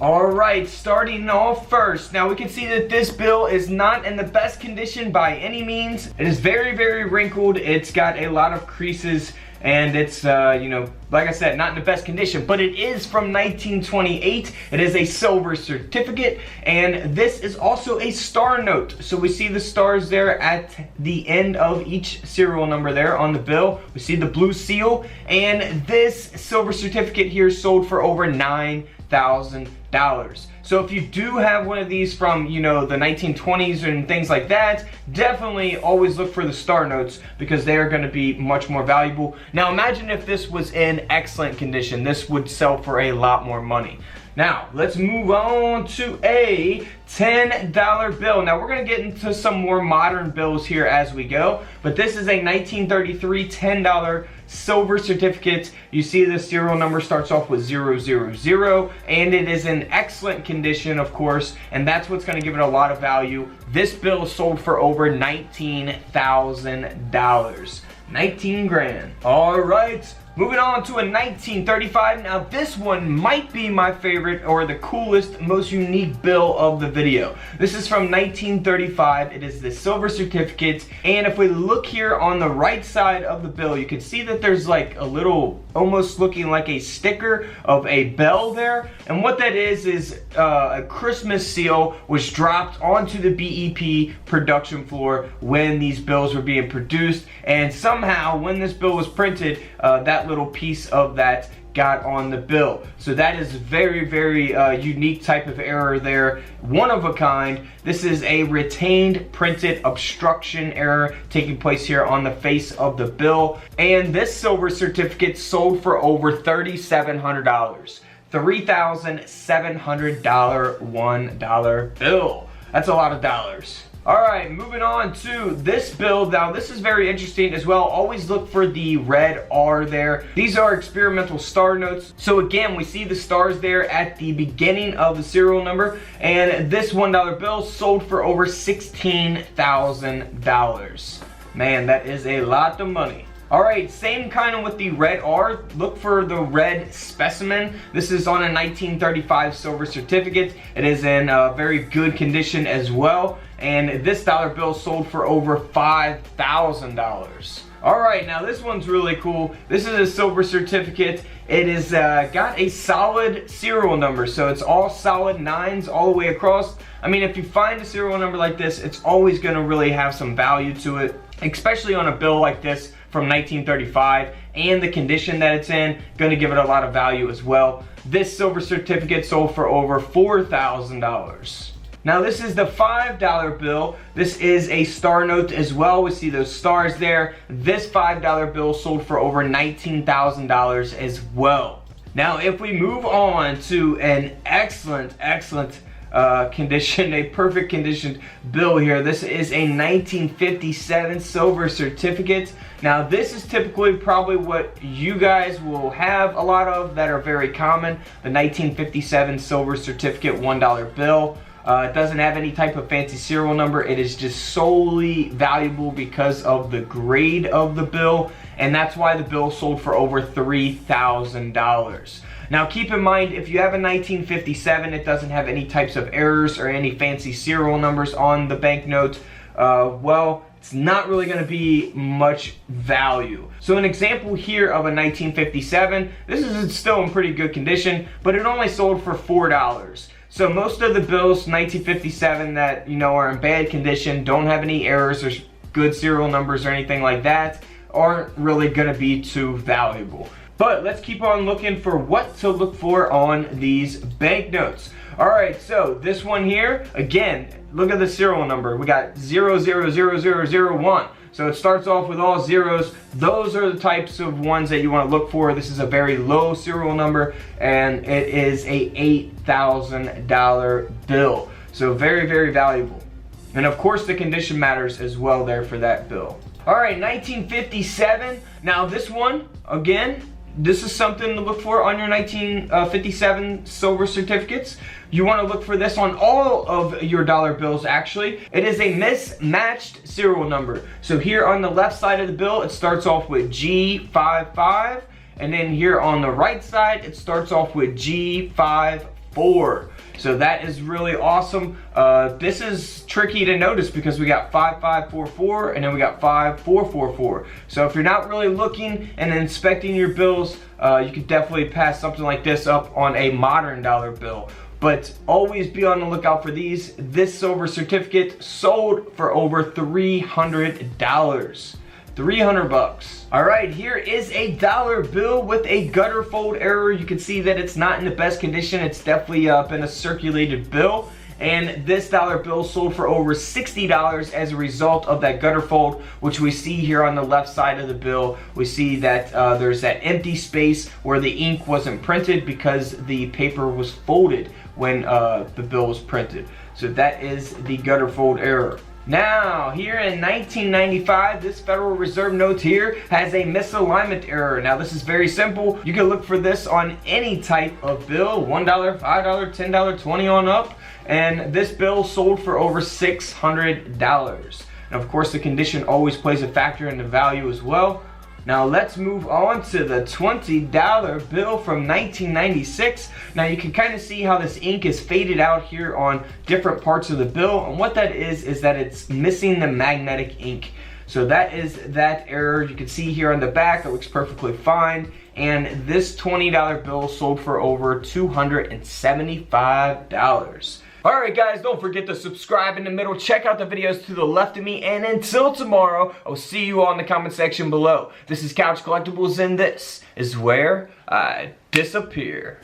Alright, starting off first. Now we can see that this bill is not in the best condition by any means. It is very, very wrinkled. It's got a lot of creases and it's, you know, like I said, not in the best condition, but it is from 1928. It is a silver certificate, and this is also a star note. So we see the stars there at the end of each serial number there on the bill. We see the blue seal, and this silver certificate here sold for over $9,000. So if you do have one of these from, you know, the 1920s and things like that, definitely always look for the star notes because they are going to be much more valuable. Now imagine if this was in excellent condition. This would sell for a lot more money. Now, let's move on to a $10 bill. Now, we're going to get into some more modern bills here as we go, but this is a 1933 $10 silver certificate. You see the serial number starts off with 000, and it is in excellent condition, of course, and that's what's going to give it a lot of value. This bill sold for over $19,000. 19 grand. All right. Moving on to a 1935. Now this one might be my favorite or the coolest, most unique bill of the video. This is from 1935. It is the silver certificate, and if we look here on the right side of the bill, you can see that there's like a little, almost looking like a sticker of a bell there, and what that is a Christmas seal was dropped onto the BEP production floor when these bills were being produced, and somehow when this bill was printed, that little piece of that got on the bill. So that is very, very unique type of error there. One of a kind. This is a retained printed obstruction error taking place here on the face of the bill. And this silver certificate sold for over $3,700. $3,700 $1 bill. That's a lot of dollars. Alright, moving on to this bill. Now this is very interesting as well. Always look for the red R there. These are experimental star notes. So again, we see the stars there at the beginning of the serial number, and this $1 bill sold for over $16,000. Man, that is a lot of money. Alright, same kind of with the red R. Look for the red specimen. This is on a 1935 silver certificate. It is in very good condition as well. And this dollar bill sold for over $5,000. Alright, now this one's really cool. This is a silver certificate. It is got a solid serial number, so it's all solid nines all the way across. I mean, if you find a serial number like this, it's always going to really have some value to it, especially on a bill like this from 1935, and the condition that it's in, going to give it a lot of value as well. This silver certificate sold for over $4,000. Now this is the $5 bill. This is a star note as well. We see those stars there. This $5 bill sold for over $19,000 as well. Now if we move on to an excellent condition, a perfect conditioned bill here. This is a 1957 silver certificate. Now this is typically probably what you guys will have a lot of that are very common. The 1957 silver certificate $1 bill. It doesn't have any type of fancy serial number. It is just solely valuable because of the grade of the bill, and that's why the bill sold for over $3,000. Now keep in mind, if you have a 1957, it doesn't have any types of errors or any fancy serial numbers on the banknote. Well, it's not really going to be much value. So an example here of a 1957, this is still in pretty good condition, but it only sold for $4. So most of the bills 1957 that, you know, are in bad condition, don't have any errors or good serial numbers or anything like that, aren't really going to be too valuable. But let's keep on looking for what to look for on these banknotes. Alright, so this one here, again, look at the serial number. We got 000001. So it starts off with all zeros. Those are the types of ones that you want to look for. This is a very low serial number, and it is a $8,000 bill. So very, very valuable. And of course the condition matters as well there for that bill. Alright, 1957. Now this one, again, this is something to look for on your 1957 silver certificates. You want to look for this on all of your dollar bills, actually. It is a mismatched serial number. So here on the left side of the bill, it starts off with G55. And then here on the right side, it starts off with G55. 4. So that is really awesome. This is tricky to notice because we got 5544 and then we got 5444. So if you're not really looking and inspecting your bills, you could definitely pass something like this up on a modern dollar bill. But always be on the lookout for these. This silver certificate sold for over $300. 300 bucks. All right, here is a dollar bill with a gutter fold error. You can see that it's not in the best condition. It's definitely been a circulated bill. And this dollar bill sold for over $60 as a result of that gutter fold, which we see here on the left side of the bill. We see that there's that empty space where the ink wasn't printed because the paper was folded when the bill was printed. So that is the gutter fold error. Now, here in 1995, this Federal Reserve note here has a misalignment error. Now, this is very simple. You can look for this on any type of bill, $1, $5, $10, $20 on up. And this bill sold for over $600. And of course, the condition always plays a factor in the value as well. Now let's move on to the $20 bill from 1996. Now you can kind of see how this ink is faded out here on different parts of the bill. And what that is that it's missing the magnetic ink. So that is that error. You can see here on the back, it looks perfectly fine. And this $20 bill sold for over $275. Alright guys, don't forget to subscribe in the middle, check out the videos to the left of me, and until tomorrow, I'll see you all in the comment section below. This is Couch Collectibles, and this is where I disappear.